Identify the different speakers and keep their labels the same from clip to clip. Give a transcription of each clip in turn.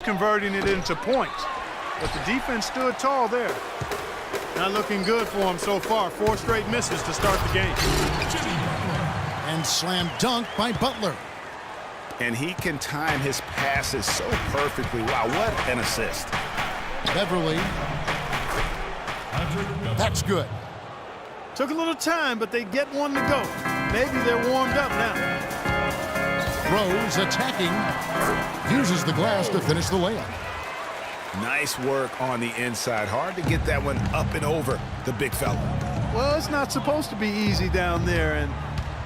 Speaker 1: converting it into points. But the defense stood tall there. Not looking good for him so far. 4 straight misses to start the game.
Speaker 2: And slam dunk by Butler.
Speaker 3: And he can time his passes so perfectly. Wow, what an assist.
Speaker 2: Beverly. That's good.
Speaker 1: Took a little time, but they get one to go. Maybe they're warmed up now.
Speaker 2: Rose attacking. Uses the glass to finish the layup.
Speaker 3: Nice work on the inside. Hard to get that one up and over the big fella.
Speaker 1: Well, it's not supposed to be easy down there, and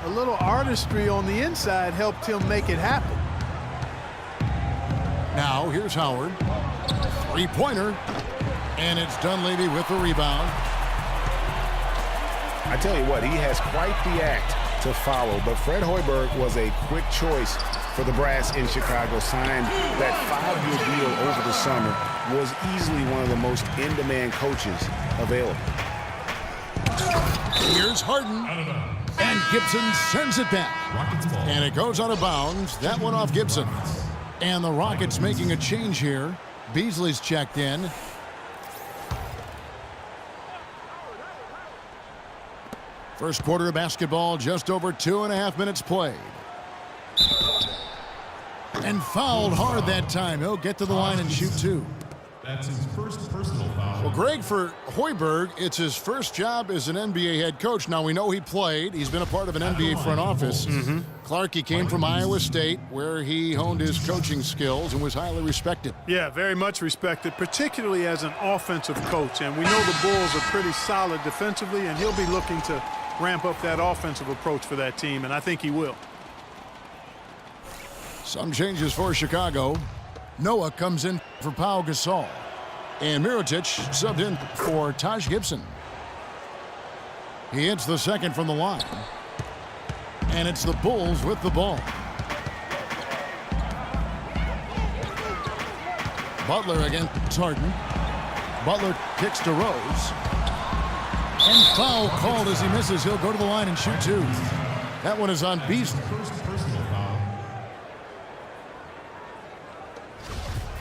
Speaker 1: a little artistry on the inside helped him make it happen.
Speaker 2: Now here's Howard. 3-pointer. And it's Dunleavy with the rebound.
Speaker 3: I tell you what, he has quite the act to follow, but Fred Hoiberg was a quick choice for the Brass in Chicago. Signed that 5-year deal over the summer. Was easily one of the most in-demand coaches available.
Speaker 2: Here's Harden. And Gibson sends it back. And it goes out of bounds. That one off Gibson. And the Rockets making a change here. Beasley's checked in. First quarter of basketball, just over 2.5 minutes played. And fouled hard that time. He'll get to the line and shoot 2.
Speaker 4: That's his first personal foul.
Speaker 2: Well, Greg, for Hoiberg, it's his first job as an NBA head coach. Now, we know he played. He's been a part of an NBA front office. Clark, he came from Iowa State, where he honed his coaching skills and was highly respected.
Speaker 1: Yeah, very much respected, particularly as an offensive coach. And we know the Bulls are pretty solid defensively, and he'll be looking to ramp up that offensive approach for that team, and I think he will.
Speaker 2: Some changes for Chicago. Noah comes in for Pau Gasol. And Mirotic subbed in for Taj Gibson. He hits the second from the line. And it's the Bulls with the ball. Butler against Harden. Butler kicks to Rose. And foul called as he misses. He'll go to the line and shoot 2. That one is on Beasley.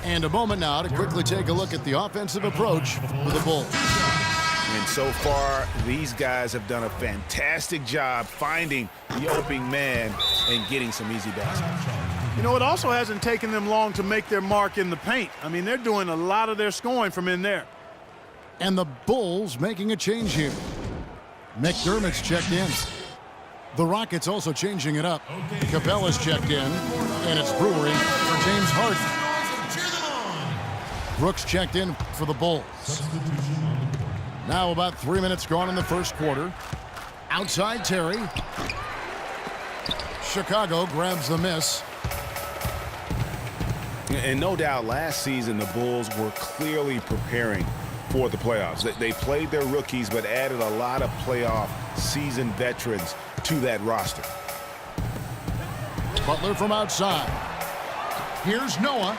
Speaker 2: And a moment now to quickly take a look at the offensive approach for the Bulls.
Speaker 3: And so far, these guys have done a fantastic job finding the opening man and getting some easy baskets.
Speaker 1: You know, it also hasn't taken them long to make their mark in the paint. I mean, they're doing a lot of their scoring from in there.
Speaker 2: And the Bulls making a change here. McDermott's checked in. The Rockets also changing it up. Capella's checked in. And it's Brewer in for James Harden. Brooks checked in for the Bulls. Now about 3 minutes gone in the first quarter. Outside Terry. Chicago grabs the miss.
Speaker 3: And no doubt last season the Bulls were clearly preparing for the playoffs. They played their rookies but added a lot of playoff seasoned veterans to that roster.
Speaker 2: Butler from outside. Here's Noah.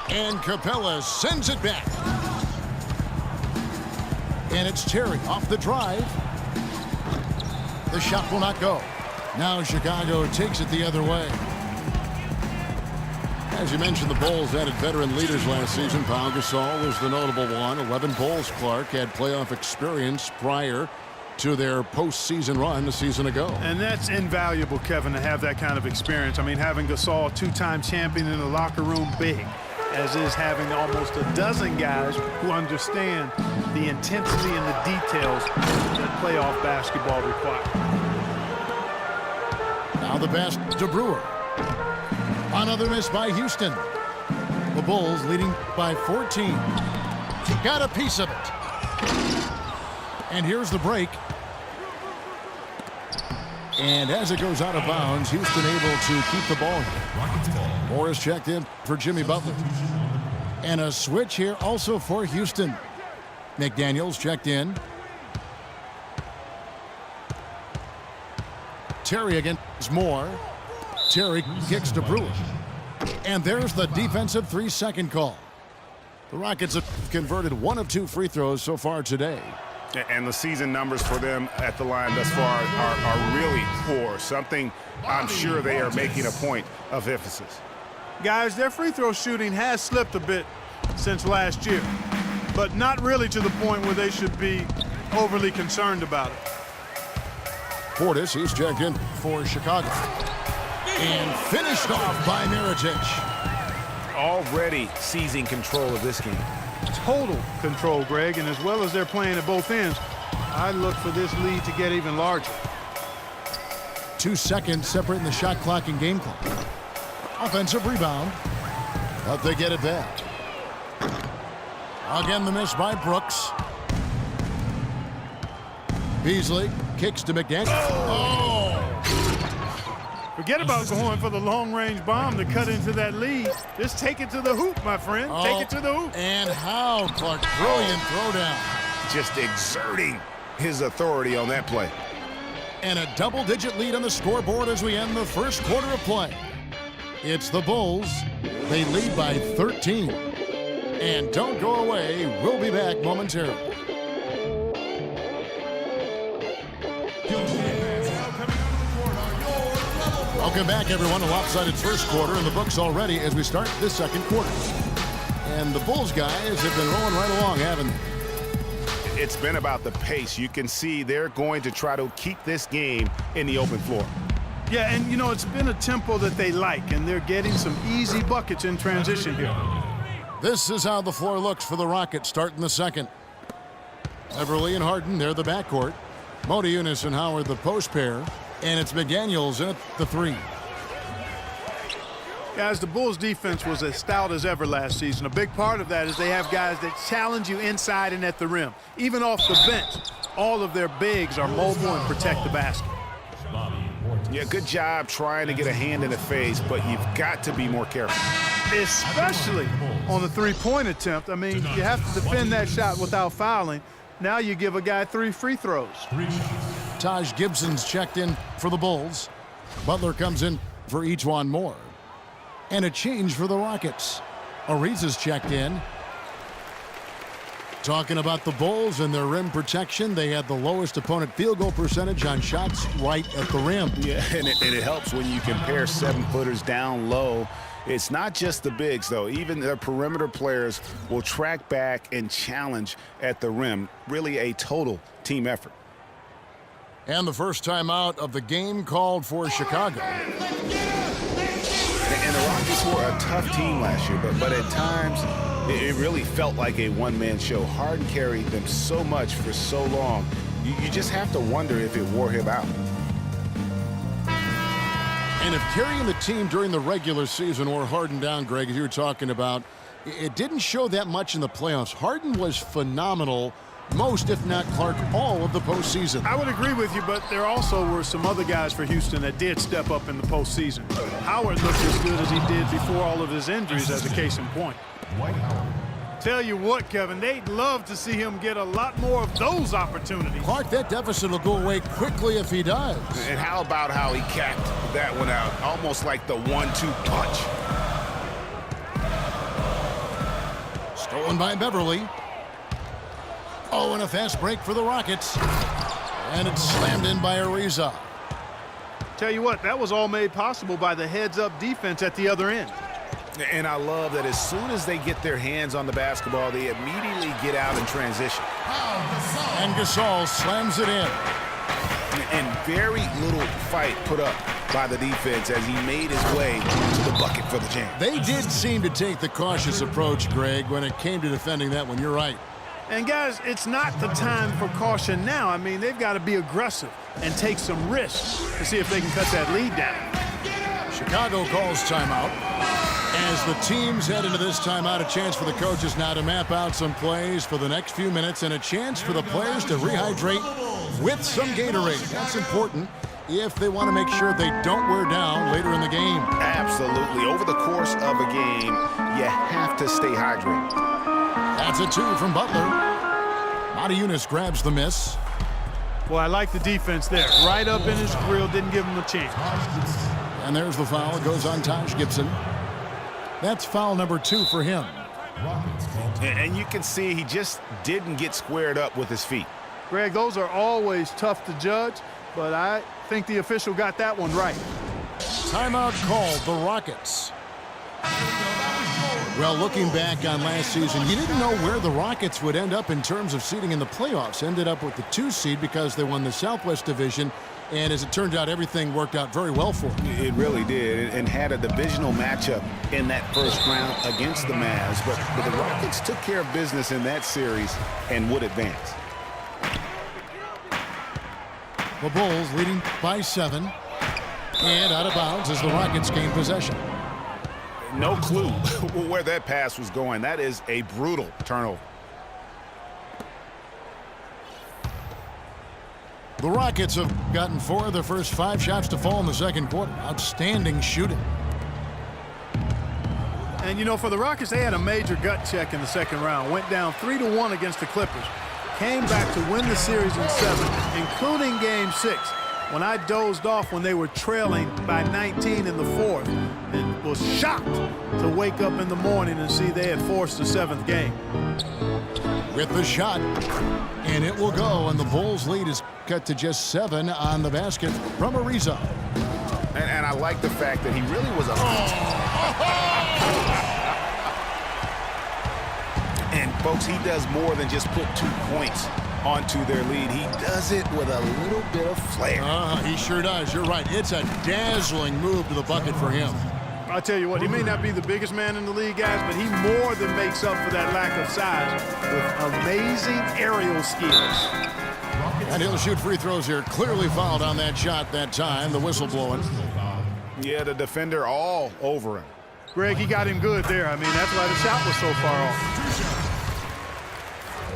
Speaker 2: And Capella sends it back. And it's Terry off the drive. The shot will not go. Now Chicago takes it the other way. As you mentioned, the Bulls added veteran leaders last season. Pau Gasol was the notable one. 11 Bulls, Clark, had playoff experience prior to their postseason run a season ago.
Speaker 1: And that's invaluable, Kevin, to have that kind of experience. I mean, having Gasol, 2-time champion in the locker room, big. As is having almost a dozen guys who understand the intensity and the details that playoff basketball requires.
Speaker 2: Now the pass to Brewer. Another miss by Houston. The Bulls leading by 14. Got a piece of it. And here's the break. And as it goes out of bounds, Houston able to keep the ball. Morris checked in for Jimmy Butler. And a switch here also for Houston. McDaniels checked in. Terry against Moore. Terry kicks to Brewer. And there's the defensive 3-second call. The Rockets have converted 1 of 2 free throws so far today.
Speaker 3: And the season numbers for them at the line thus far are really poor. Something I'm sure they are making a point of emphasis.
Speaker 1: Guys, their free throw shooting has slipped a bit since last year, but not really to the point where they should be overly concerned about it.
Speaker 2: Portis, he's checked in for Chicago. And finished off by Mirotic.
Speaker 3: Already seizing control of this game.
Speaker 1: Total control, Greg, and as well as they're playing at both ends, I look for this lead to get even larger.
Speaker 2: 2 seconds separating the shot clock and game clock. Offensive rebound, but they get it back. Again, the miss by Brooks. Beasley kicks to McDaniel. Oh!
Speaker 1: Forget about going for the long-range bomb to cut into that lead. Just take it to the hoop, my friend. Take it to the hoop.
Speaker 2: And how, Clark? Brilliant throwdown.
Speaker 3: Just exerting his authority on that play.
Speaker 2: And a double-digit lead on the scoreboard as we end the first quarter of play. It's the Bulls. They lead by 13. And don't go away. We'll be back momentarily. Welcome back, everyone. A lopsided first quarter in the books already as we start this second quarter. And the Bulls guys have been rolling right along, haven't they?
Speaker 3: It's been about the pace. You can see they're going to try to keep this game in the open floor.
Speaker 1: Yeah, and you know, it's been a tempo that they like, and they're getting some easy buckets in transition here.
Speaker 2: This is how the floor looks for the Rockets starting the second. Everly and Harden, they're the backcourt. Modiunas and Howard, the post pair. And it's McDaniels at the three.
Speaker 1: Guys, the Bulls' defense was as stout as ever last season. A big part of that is they have guys that challenge you inside and at the rim. Even off the bench, all of their bigs are mobile and protect the basket.
Speaker 3: Yeah, good job trying to get a hand in the face, but you've got to be more careful.
Speaker 1: Especially on the three-point attempt. I mean, you have to defend that shot without fouling. Now you give a guy 3 free throws.
Speaker 2: Taj Gibson's checked in for the Bulls. Butler comes in for E'Twaun Moore. And a change for the Rockets. Ariza's checked in. Talking about the Bulls and their rim protection, they had the lowest opponent field goal percentage on shots right at the rim.
Speaker 3: Yeah, and it helps when you compare 7-footers down low. It's not just the bigs, though. Even the perimeter players will track back and challenge at the rim. Really a total team effort.
Speaker 2: And the first timeout of the game called for Chicago.
Speaker 3: And the Rockets were a tough team last year, but at times it really felt like a one-man show. Harden carried them so much for so long. You just have to wonder if it wore him out.
Speaker 2: And if carrying the team during the regular season wore Harden down, Greg, as you were talking about, it didn't show that much in the playoffs. Harden was phenomenal most, if not Clark, all of the postseason.
Speaker 1: I would agree with you, but there also were some other guys for Houston that did step up in the postseason. Howard looked as good as he did before all of his injuries, as a case in point. Tell you what, Kevin, they'd love to see him get a lot more of those opportunities.
Speaker 2: Clark, that deficit will go away quickly if he does.
Speaker 3: And how about how he capped that one out? Almost like the 1-2 punch.
Speaker 2: Stolen by Beverly. Oh, and a fast break for the Rockets. And it's slammed in by Ariza.
Speaker 1: Tell you what, that was all made possible by the heads-up defense at the other end.
Speaker 3: And I love that as soon as they get their hands on the basketball, they immediately get out in transition.
Speaker 2: And Gasol slams it in.
Speaker 3: And very little fight put up by the defense as he made his way to the bucket for the jam.
Speaker 2: They did seem to take the cautious approach, Greg, when it came to defending that one. You're right.
Speaker 1: And, guys, it's not the time for caution now. I mean, they've got to be aggressive and take some risks to see if they can cut that lead down.
Speaker 2: Chicago calls timeout. As the teams head into this timeout, a chance for the coaches now to map out some plays for the next few minutes and a chance for the players to rehydrate with some Gatorade. That's important if they want to make sure they don't wear down later in the game.
Speaker 3: Absolutely. Over the course of a game, you have to stay hydrated.
Speaker 2: That's a 2 from Butler. Modiunas grabs the miss.
Speaker 1: Well, I like the defense there. Right up in his grill, didn't give him a chance.
Speaker 2: And there's the foul. It goes on Taj Gibson. That's foul number 2 for him.
Speaker 3: And you can see he just didn't get squared up with his feet.
Speaker 1: Greg, those are always tough to judge, but I think the official got that one right.
Speaker 2: Timeout called the Rockets. Well, looking back on last season, you didn't know where the Rockets would end up in terms of seeding in the playoffs. Ended up with the 2 seed because they won the Southwest Division. And as it turned out, everything worked out very well for them.
Speaker 3: It really did, and had a divisional matchup in that first round against the Mavs. But the Rockets took care of business in that series and would advance.
Speaker 2: The Bulls leading by 7. And out of bounds as the Rockets gain possession.
Speaker 3: No clue where that pass was going. That is a brutal turnover.
Speaker 2: The Rockets have gotten 4 of their first 5 shots to fall in the second quarter. Outstanding shooting.
Speaker 1: And, you know, for the Rockets, they had a major gut check in the second round. Went down 3-1 against the Clippers. Came back to win the series in 7, including Game 6. When I dozed off when they were trailing by 19 in the 4th and was shocked to wake up in the morning and see they had forced the 7th game.
Speaker 2: With the shot, and it will go, and the Bulls' lead is cut to just 7 on the basket from Ariza.
Speaker 3: And I like the fact that he really was a... And, folks, he does more than just put 2 points onto their lead. He does it with a little bit of flair.
Speaker 2: He sure does. You're right. It's a dazzling move to the bucket for him.
Speaker 1: I'll tell you what, he may not be the biggest man in the league, guys, but he more than makes up for that lack of size with amazing aerial skills.
Speaker 2: And he'll shoot free throws here. Clearly fouled on that shot that time. The whistle blowing.
Speaker 3: Yeah, the defender all over him.
Speaker 1: Greg, he got him good there. I mean, that's why the shot was so far off.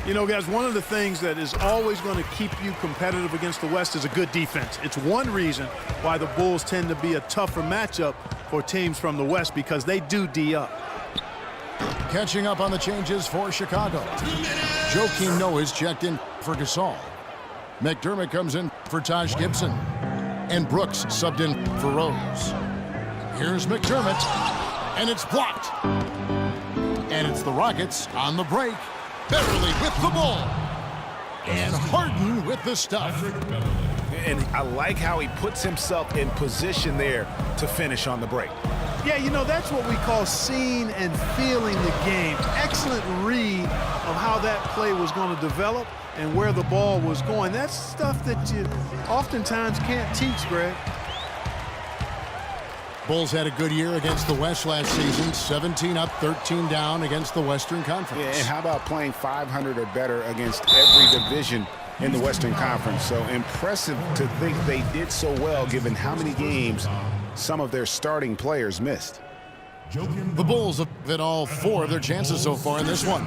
Speaker 1: You know, guys, one of the things that is always going to keep you competitive against the West is a good defense. It's one reason why the Bulls tend to be a tougher matchup for teams from the West, because they do D up.
Speaker 2: Catching up on the changes for Chicago. Joakim Noah's checked in for Gasol. McDermott comes in for Taj Gibson. And Brooks subbed in for Rose. Here's McDermott, and it's blocked. And it's the Rockets on the break. Beverly with the ball. And Harden with the stuff.
Speaker 3: And I like how he puts himself in position there to finish on the break.
Speaker 1: Yeah, you know, that's what we call seeing and feeling the game. Excellent read of how that play was going to develop and where the ball was going. That's stuff that you oftentimes can't teach, Greg.
Speaker 2: Bulls had a good year against the West last season. 17 up, 13 down against the Western Conference.
Speaker 3: Yeah, and how about playing 500 or better against every division in the Western Conference? So impressive to think they did so well given how many games some of their starting players missed.
Speaker 2: The Bulls have hit all 4 of their chances so far in this one.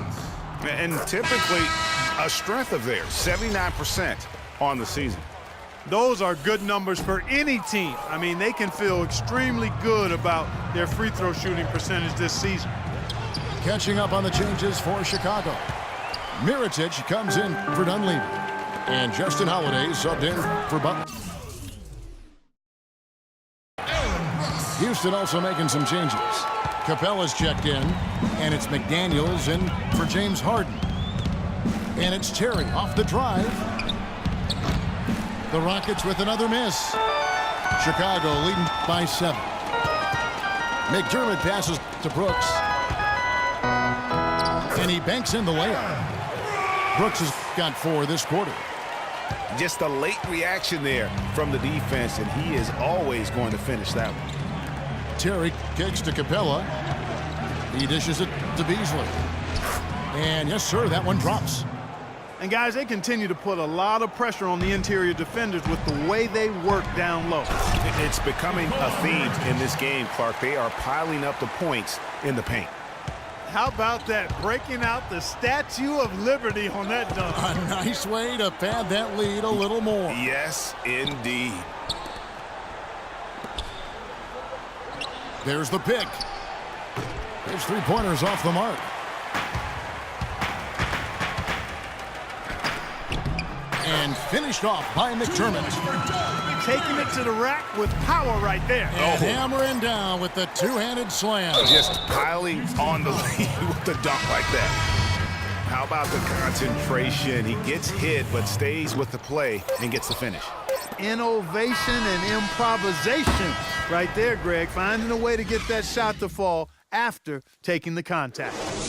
Speaker 3: And typically a strength of theirs, 79% on the season.
Speaker 1: Those are good numbers for any team. I mean, they can feel extremely good about their free throw shooting percentage this season.
Speaker 2: Catching up on the changes for Chicago. Mirotic comes in for Dunleavy. And Justin Holiday subbed in for Butler. Houston also making some changes. Capella's checked in, and it's McDaniels in for James Harden. And it's Terry off the drive. The Rockets with another miss. Chicago leading by 7. McDermott passes to Brooks. And he banks in the layup. Brooks has got 4 this quarter.
Speaker 3: Just a late reaction there from the defense, and he is always going to finish that one.
Speaker 2: Terry kicks to Capella. He dishes it to Beasley. And yes, sir, that one drops.
Speaker 1: And, guys, they continue to put a lot of pressure on the interior defenders with the way they work down low.
Speaker 3: It's becoming a theme in this game, Clark. They are piling up the points in the paint.
Speaker 1: How about that? Breaking out the Statue of Liberty on that dunk.
Speaker 2: A nice way to pad that lead a little more.
Speaker 3: Yes, indeed.
Speaker 2: There's the pick. His 3-pointers off the mark. And finished off by McDermott.
Speaker 1: Taking it to the rack with power right there.
Speaker 2: And hammering down with the 2-handed slam.
Speaker 3: Just piling on the lead with the dunk like that. How about the concentration? He gets hit but stays with the play and gets the finish.
Speaker 1: Innovation and improvisation right there, Greg. Finding a way to get that shot to fall after taking the contact.